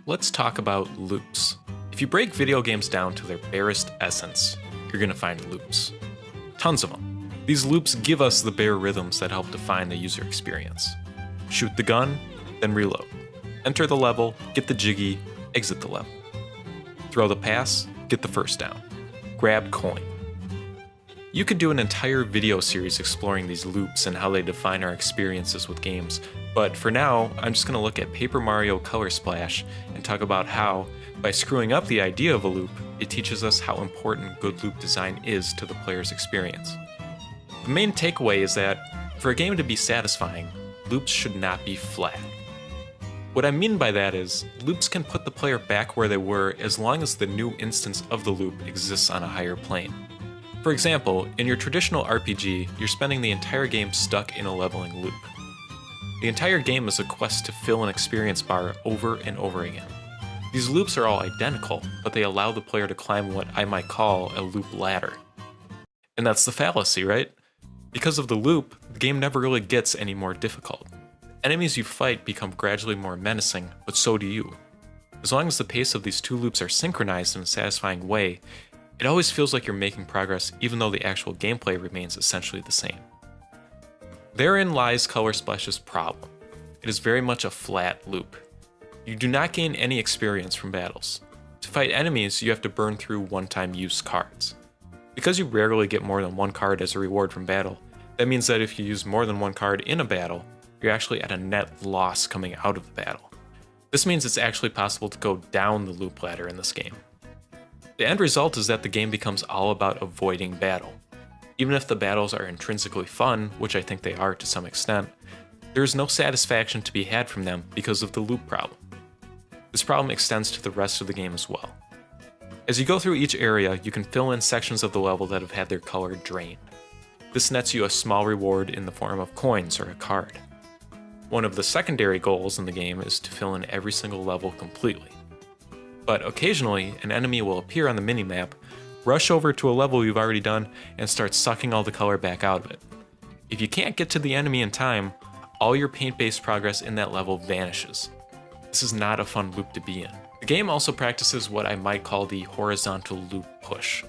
Let's talk about loops. If you break video games down to their barest essence, you're going to find loops. Tons of them. These loops give us the bare rhythms that help define the user experience. Shoot the gun, then reload. Enter the level, get the jiggy, exit the level. Throw the pass, get the first down. Grab coin. You could do an entire video series exploring these loops and how they define our experiences with games, but for now, I'm just going to look at Paper Mario Color Splash and talk about how, by screwing up the idea of a loop, it teaches us how important good loop design is to the player's experience. The main takeaway is that, for a game to be satisfying, loops should not be flat. What I mean by that is, loops can put the player back where they were as long as the new instance of the loop exists on a higher plane. For example, in your traditional RPG, you're spending the entire game stuck in a leveling loop. The entire game is a quest to fill an experience bar over and over again. These loops are all identical, but they allow the player to climb what I might call a loop ladder. And that's the fallacy, right? Because of the loop, the game never really gets any more difficult. Enemies you fight become gradually more menacing, but so do you. As long as the pace of these two loops are synchronized in a satisfying way, it always feels like you're making progress even though the actual gameplay remains essentially the same. Therein lies Color Splash's problem. It is very much a flat loop. You do not gain any experience from battles. To fight enemies, you have to burn through one-time use cards. Because you rarely get more than one card as a reward from battle, that means that if you use more than one card in a battle, you're actually at a net loss coming out of the battle. This means it's actually possible to go down the loop ladder in this game. The end result is that the game becomes all about avoiding battle. Even if the battles are intrinsically fun, which I think they are to some extent, there is no satisfaction to be had from them because of the loop problem. This problem extends to the rest of the game as well. As you go through each area, you can fill in sections of the level that have had their color drained. This nets you a small reward in the form of coins or a card. One of the secondary goals in the game is to fill in every single level completely. But occasionally, an enemy will appear on the minimap, rush over to a level you've already done, and start sucking all the color back out of it. If you can't get to the enemy in time, all your paint-based progress in that level vanishes. This is not a fun loop to be in. The game also practices what I might call the horizontal loop push.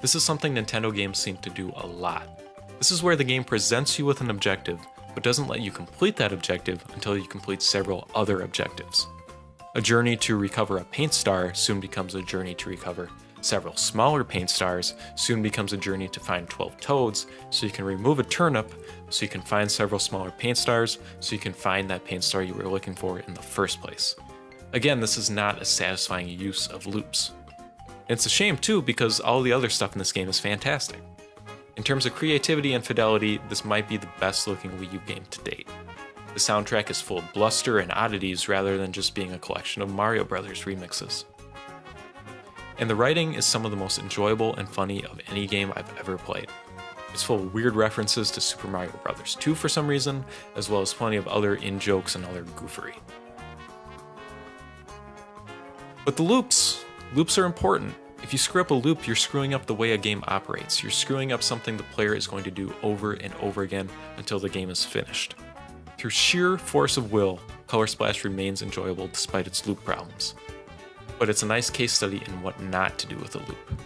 This is something Nintendo games seem to do a lot. This is where the game presents you with an objective, but doesn't let you complete that objective until you complete several other objectives. A journey to recover a paint star soon becomes a journey to recover several smaller paint stars, soon becomes a journey to find 12 toads, so you can remove a turnip, so you can find several smaller paint stars, so you can find that paint star you were looking for in the first place. Again, this is not a satisfying use of loops. And it's a shame too, because all the other stuff in this game is fantastic. In terms of creativity and fidelity, this might be the best looking Wii U game to date. The soundtrack is full of bluster and oddities rather than just being a collection of Mario Brothers remixes. And the writing is some of the most enjoyable and funny of any game I've ever played. It's full of weird references to Super Mario Bros. 2 for some reason, as well as plenty of other in-jokes and other goofery. But the loops are important. If you screw up a loop, you're screwing up the way a game operates. You're screwing up something the player is going to do over and over again until the game is finished. Through sheer force of will, Color Splash remains enjoyable despite its loop problems. But it's a nice case study in what not to do with a loop.